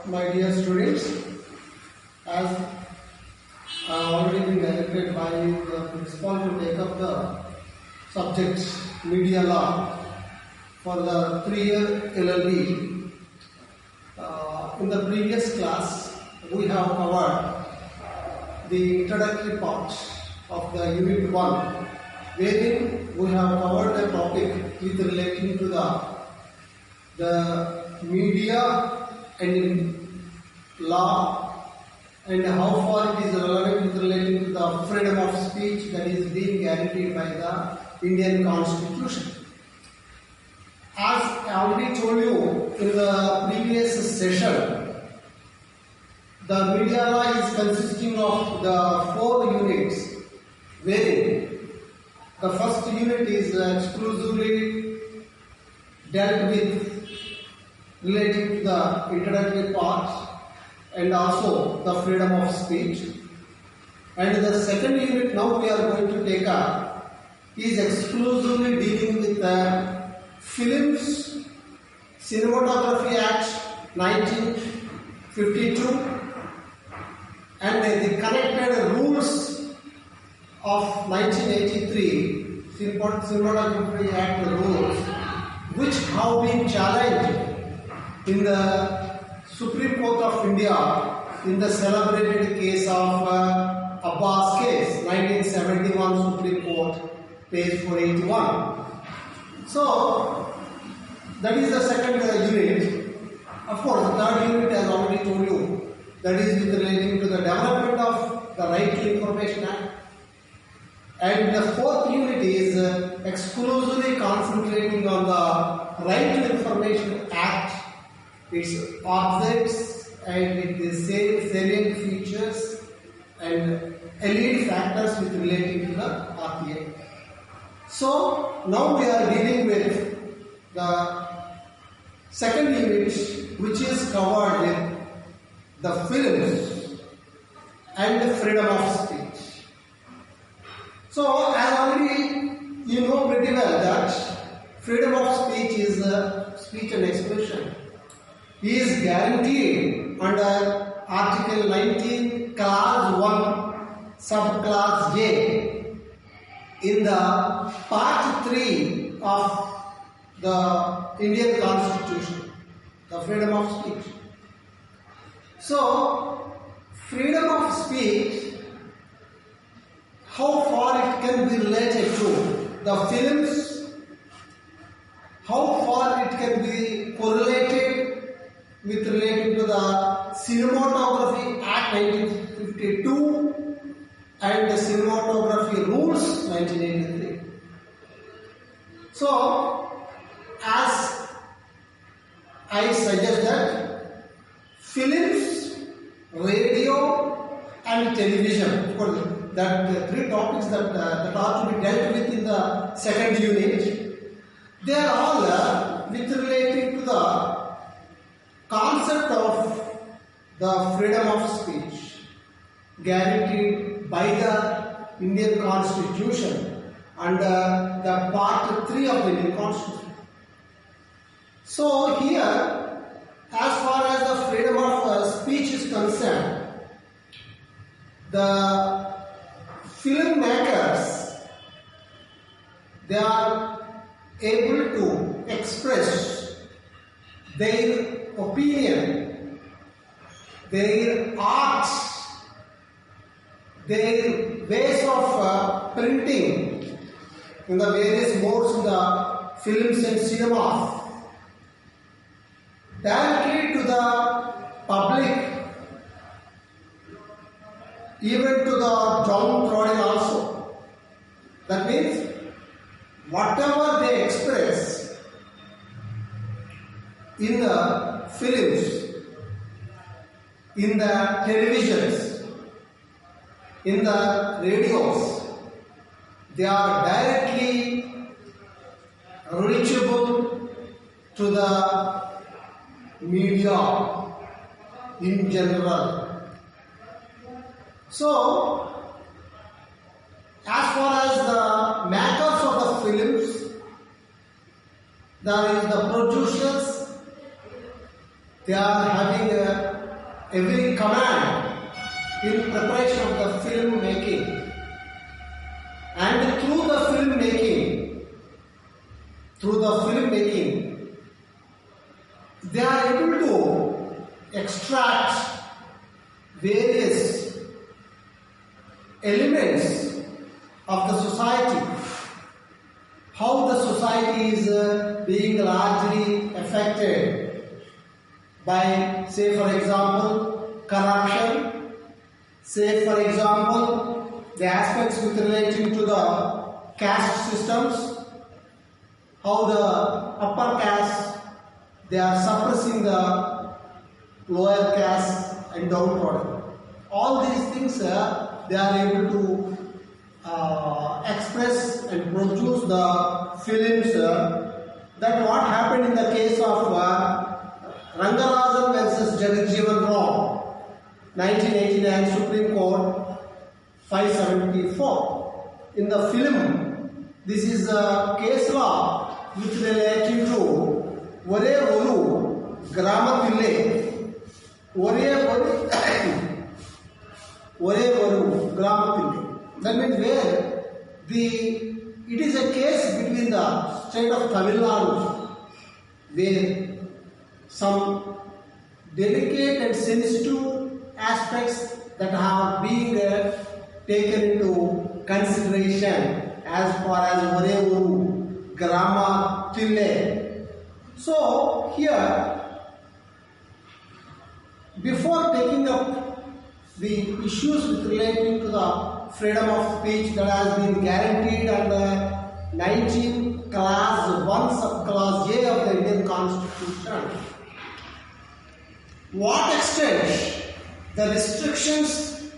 my dear students, as I have already been directed by the principal to take up the subject media law for the 3-year LLB. In the previous class, we have covered the introductory part of the Unit 1, wherein we have covered the topic with relating to the media and law and how far it is relevant with relating to the freedom of speech that is being guaranteed by the Indian Constitution. As I already told you in the previous session, the media law is consisting of the 4 units, wherein the first unit is exclusively dealt with relating to the introductory part and also the freedom of speech. And the second unit now we are going to take up is exclusively dealing with the Films Cinematography Act 1952 and the connected rules of 1983 Cinematography Act rules, which have been challenged in the Supreme Court of India in the celebrated case of Abbas case, 1971 Supreme Court, page 481. So, that is the second unit. Of course, the third unit, as already told you, that is relating to the development of the Right to Information Act. And the fourth unit is exclusively concentrating on the Right to Information Act, its objects and its salient features and elite factors with relating to the RTA. So now we are dealing with the second unit, which is covered with the films and the freedom of speech. So as already you know pretty well that freedom of speech is speech and expression is guaranteed under Article 19, Clause 1, Subclause J in the Part 3 of the Indian Constitution, the freedom of speech. So, freedom of speech, how far it can be related to the films, how far it can be correlated with relating to the Cinematography Act 1952 and the Cinematography Rules 1983. So, as I suggest that films, radio and television, of course, that the 3 topics that are to be dealt with in the second unit, they are all with relating to the concept of the freedom of speech guaranteed by the Indian Constitution under the Part 3 of the Indian Constitution. So here, as far as the freedom of speech is concerned, the filmmakers, they are able to express their opinion, their arts, their ways of printing in the various modes in the films and cinema directly to the public, even to the downtrodden also. That means whatever they express in the films, in the televisions, in the radios, they are directly reachable to the media in general. So, as far as the makers of the films, there is the producers, they are having a every command in preparation of the film making. And through the filmmaking, they are able to extract various elements of the society, how the society is being largely affected by, say for example, corruption, say for example, the aspects with relating to the caste systems, how the upper caste, they are suppressing the lower caste and downtrodden. All these things they are able to express and produce the films. That what happened in the case of Rangarajan versus Jagajjeevan Rao, 1989 Supreme Court 574. In the film, this is a case law which relating to Ore Oru Gramatille, Ore Oru Gramatille. That means where it is a case between the state of Tamil Nadu, where some delicate and sensitive aspects that have been taken into consideration as far as Ore Oru Gramatille. So here, before taking up the issues with relating to the freedom of speech that has been guaranteed under 19 class 1 subclass A of the Indian Constitution, what extent the restrictions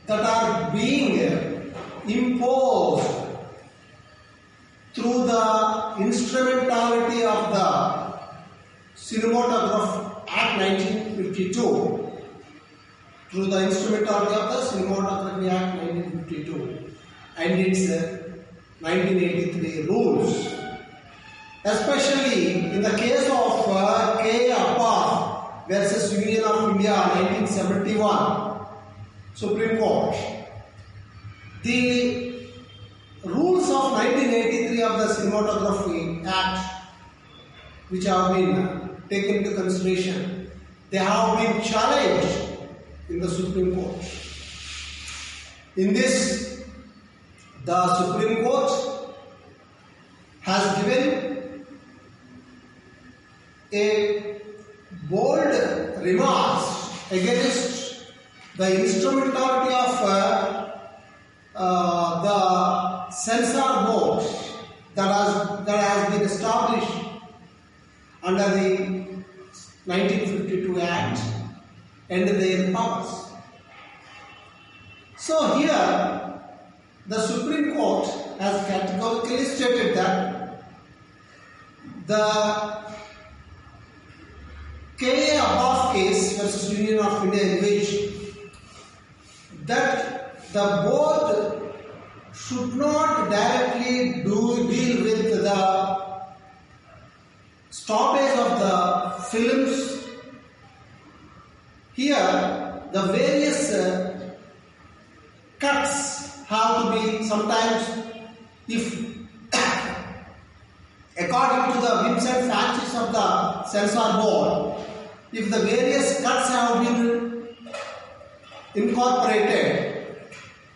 that are being imposed through the instrumentality of the Cinematograph Act 1952, through the instrumentality of the Cinematography Act 1952 and its 1983 rules, especially in the case of K. Appa versus Union of India 1971 Supreme Court. The rules of 1983 of the Cinematography Act, which have been taken into consideration, they have been challenged in the Supreme Court. In this, the Supreme Court has given a bold remarks against the instrumentality of the censor board that has been established under the 1952 Act and their powers. So here, the Supreme Court has categorically stated that the K. Abbas case versus Union of India, in which that the board should not directly deal with the stoppage of the films. Here, the various cuts have to be sometimes, if according to the whims and fancies of the censor board, if the various cuts have been incorporated,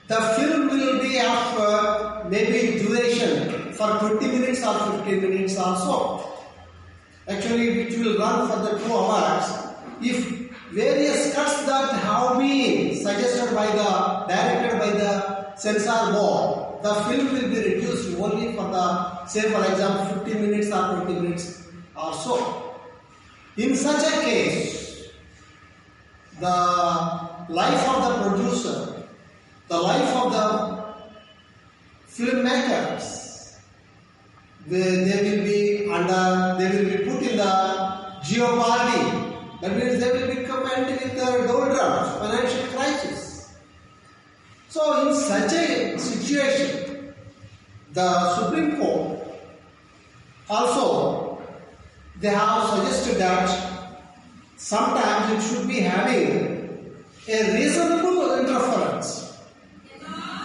the film will be of maybe duration for 20 minutes or 15 minutes or so. Actually, which will run for the 2 hours. If various cuts that have been suggested by directed by the censor board, the film will be reduced only for the, say for example, 15 minutes or 20 minutes or so. In such a case, the life of the producer, the life of the filmmakers, they will be put in the jeopardy. That means they will become with the doldrums, financial crisis. So in such a situation, the Supreme Court also, they have suggested that sometimes it should be having a reasonable interference.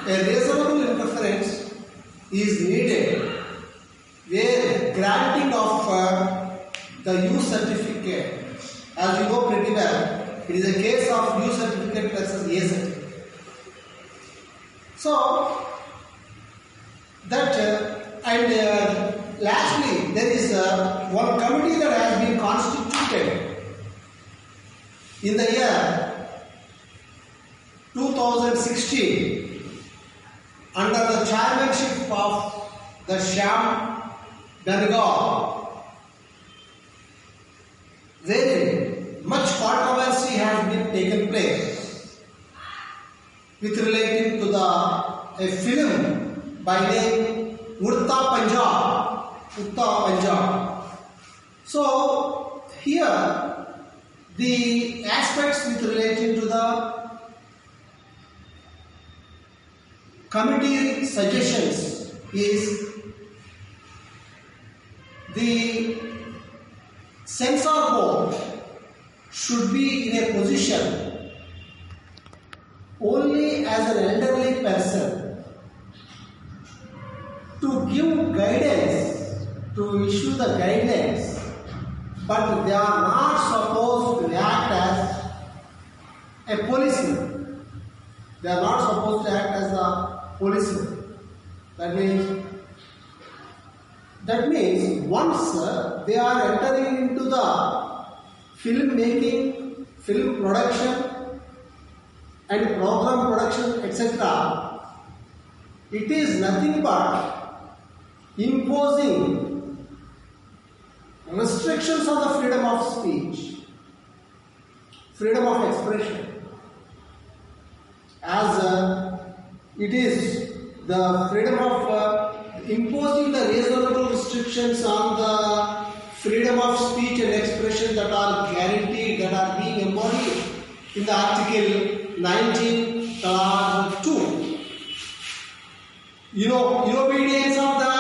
A reasonable interference is needed where granting of the U certificate, as you know pretty well, it is a case of U certificate versus A certificate. So that lastly, there is one committee that has been constituted in the year 2016 under the chairmanship of the Shyam Benegal, wherein much controversy has been taken place with relating to a film by name Udta Punjab. So here the aspects with relating to the committee suggestions is the censor board should be in a position only as an elderly person to give guidance, to issue the guidance, but they are not supposed to act as a policeman. They are not supposed to act as a policeman. That means once they are entering into the film making, film production and program production, etc., it is nothing but imposing restrictions on the freedom of speech, freedom of expression, as it is the freedom of imposing the reasonable restrictions on the freedom of speech and expression that are guaranteed, that are being embodied in the Article 19, Clause 2. In obedience of the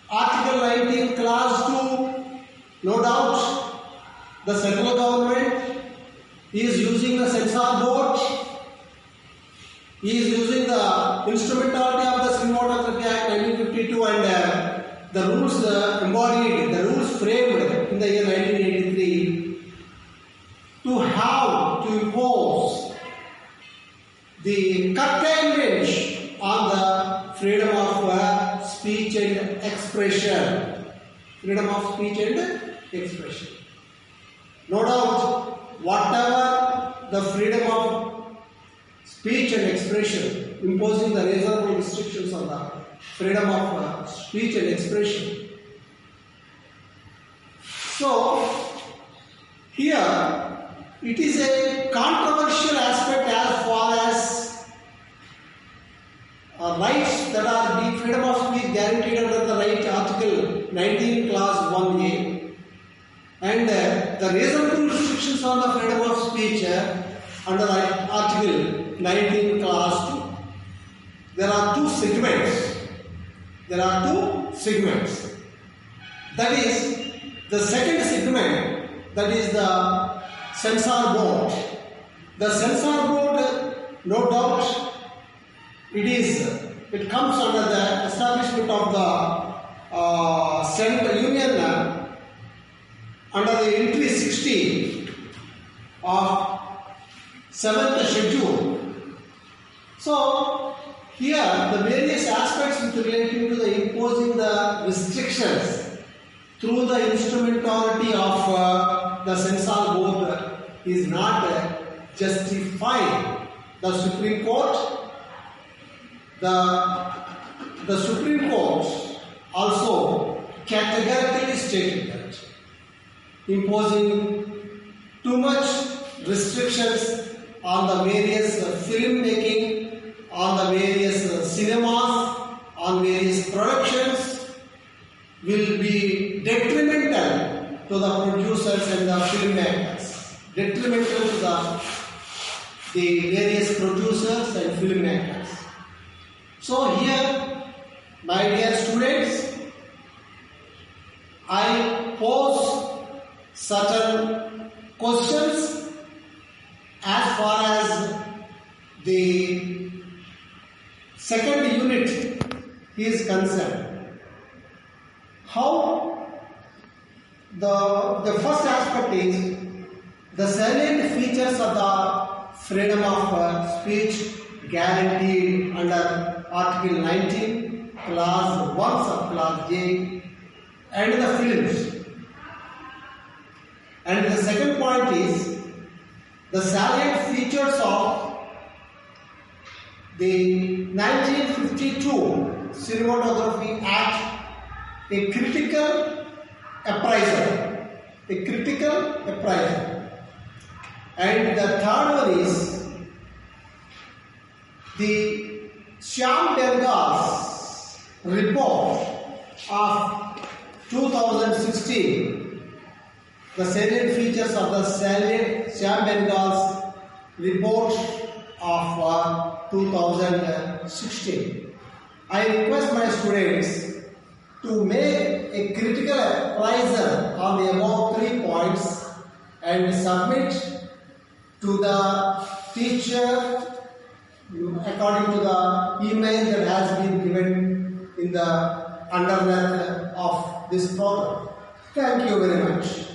Article 19, Clause 2, no doubt the central government is using the censor board, is using the instrumentality of the Cinematography Act 1952 and the rules embodied, the rules framed in the year 1983 to have to impose the curtailment on the freedom of speech and expression. Freedom of speech and expression. No doubt, whatever the freedom of speech and expression, imposing the reasonable restrictions on the freedom of speech and expression. So, here it is a controversial aspect as far as rights that are being freedom of speech guaranteed under the right Article 19 Clause 1A and the reasonable restrictions on the freedom of speech under Article 19 Clause 2. There are two segments. That is, the second segment, that is the censor board. The censor board, no doubt, it comes under the establishment of the Central Union under the entry 60 of 7th schedule. So, here the various aspects with relating to the imposing the restrictions through the instrumentality of the censor board is not justified. The Supreme Court the Supreme Court also categorically stated that imposing too much restrictions on the various filmmaking, on the various cinemas, on various productions will be detrimental to the producers and the filmmakers, detrimental to the various producers and filmmakers. So here, my dear students, I pose certain questions as far as the second unit is concerned. How the first aspect is the salient features of the freedom of speech guaranteed under Article 19, Clause 1, Subclause J, and the films. And the second point is the salient features of the 1952 Cinematography Act, a critical appraiser. And the third one is the Shyam Bengal's report of 2016, the salient features of the Shyam Bengal's report of 2016. I request my students to make a critical appraisal on the above 3 points and submit to the teacher according to the email that has been given in the underneath of this program. Thank you very much.